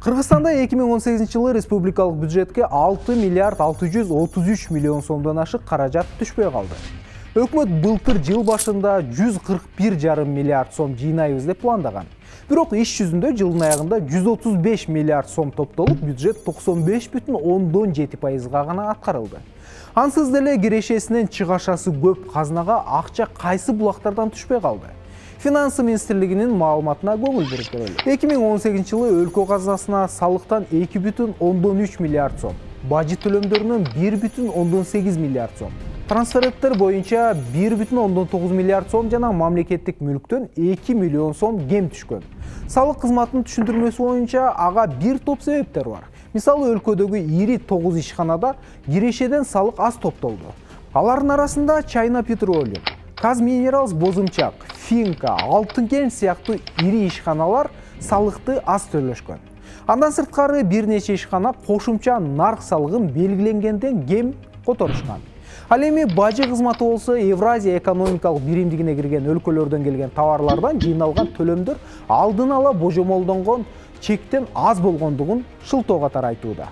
Кыргызстанда 2018 жылы республикалык бюджетке 6 миллиард 633 миллион сомдон ашык каражат түшпөй калды. Өкмөт былтыр жыл башында 141,5 миллиард сом жыйнайбыз деп пландаган. Бирок иш жүзүндө жылдын аягында 135 миллиард сом топтолуп, бюджет 95,7% гана аткарылды. Ансыз деле кирешесинен чыгашасы көп казынага акча кайсы булактардан түшпөй калды? Финансы министрлигинин маалыматына көңүл буруп көрөлү. 2018 жылы өлкө казынасына салыктан 2,3 миллиард сом, бажы төлөмдөрүнөн 1,8 миллиард сом, трансферттер боюнча 1,9 миллиард сом жана мамлекеттик мүлктөн 2 миллион сом кем түшкөн. Салык кызматынын түшүндүрмөсү боюнча ага бир топ себептер бар. Мисалы, өлкөдөгү ири 9 ишканада кирешеден салык аз топтолду. Алардын арасында China Petroleum, Казминералс Бозумчак, Финка, Алтын кен сыяктуу ири ишканалар салыкты аз төлөшкөн. Андан сырткары бир нече ишкана кошумча нарк салыгын белгиленгенден кем которушкан. Ал эми бажы кызматы болсо Евразия экономикалык биримдигине кирген өлкөлөрдөн келген товарлардан жыйналган төлөмдөр алдын ала божомолдонгон чектен аз болгондугун шылтоо катары айтууда.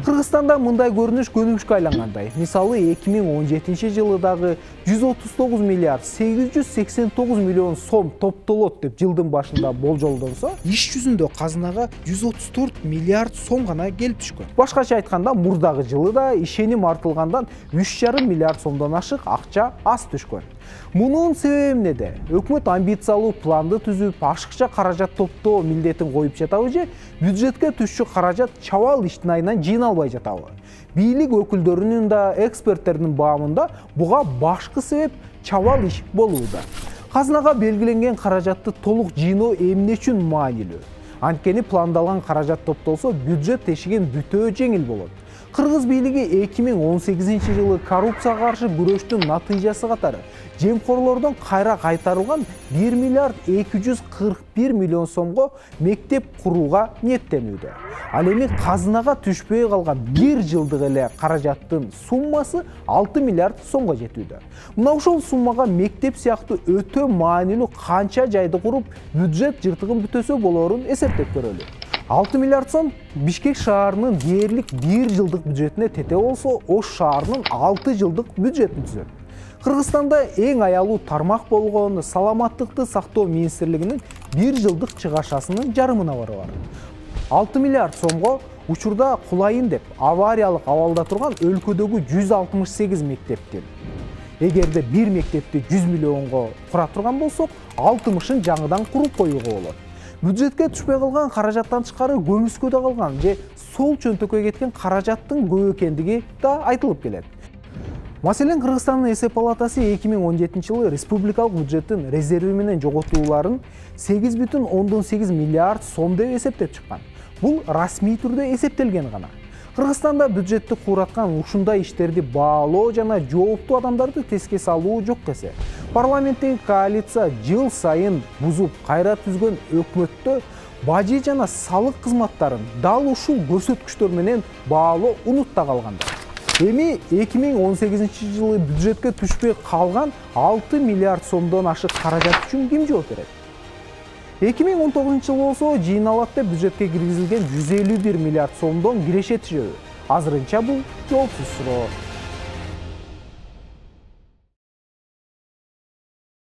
Кыргызстанда мындай көрүнүш көнүмүшкө айлангандай. Мисалы, 2017 жылыдагы 139 миллиард 889 миллион сом топтолот деп жылдын башында болжолдонсо, иш жүзүндө казынага 134 миллиард сом гана келип түшкөн. Башкача айтканда, мурдагы жылыда ишеним артылгандан 3,5 миллиард сомдон ашык акча аз түшкөн. Мунун себеби эмнеде? Өкмөт амбициялуу планды түзүп, ашыкча каражат топтоо милдетин коюп жатабы же бюджетке түшчү каражат чабал иштин айынан жыйналбай жатабы? Бийлик өкүлдөрүнүн да эксперттердин баамында буга башкы себеп чабал иш болууда. Казынага белгиленген каражатты толук жыйноо эмне үчүн маанилүү? Анткени пландалган каражат топтолсо бюджет тешигин бүтөө жеңил болот. Кыргыз бийлиги 2018 жылы коррупцияга каршы күрөштүн натыйжасы катары жемкорлордон кайра кайтарылган 1 миллиард 241 миллион сомго мектеп курууга ниеттенүүдө. Ал эми казынага түшпөй калган бир жылдык эле каражаттын суммасы 6 миллиард сомго жетүүдө. Мына ошол суммага мектеп сыяктуу өтө маанилүү канча жайды куруп, бюджет жыртыгын бүтөсө болорун эсептеп көрөлү. 6 миллиард сом Бишкек шаарынын дээрлик 1 жылдык бюджетине тете болсо, Ош шаарынын 6 жылдык бюджетин түзөт. Кыргызстанда эң аялуу тармак болгон саламаттыкты сактоо министрлигинин 1 жылдык чыгашасынын жарымына барабар. 6 миллиард сомго учурда кулайын деп авариялык абалда турган өлкөдөгү 168 мектептин. Эгерде бир мектепти 100 миллионго кура турган болсок, 60-ын жаңыдан куруп коюуга болот. Бюджетке түшпөй калган каражаттан тышкары көмүскөдө калган же сол чөнтөккө кеткен каражаттын көп экендиги да айтылып келет. Маселен, Кыргызстандын эсеп палатасы 2017 жылы республикалык бюджеттин резерви менен жоготууларын 8,8 миллиард сом деп эсептеп чыккан. Бул расмий түрдө эсептелген гана. Кыргызстанда бюджетти кураткан ушундай иштерди баалоо жана жооптуу адамдарды теске салуу жок десе, парламенттеги коалиция жыл сайын бузуп кайра түзгөн өкмөттө бажы жана салык кызматтарын дал ушул көрсөткүчтөр менен баалоо унутта калганда. Эми 2018 жылы бюджетке түшпөй калган 6 миллиард сомдон ашык каражат үчүн ким жооп берет? 2019 жылы болсо жыйналат деп бюджетке киргизилген 151 миллиард сомдон киреше түшөбү. Азырынча бул жоопсуз суроо.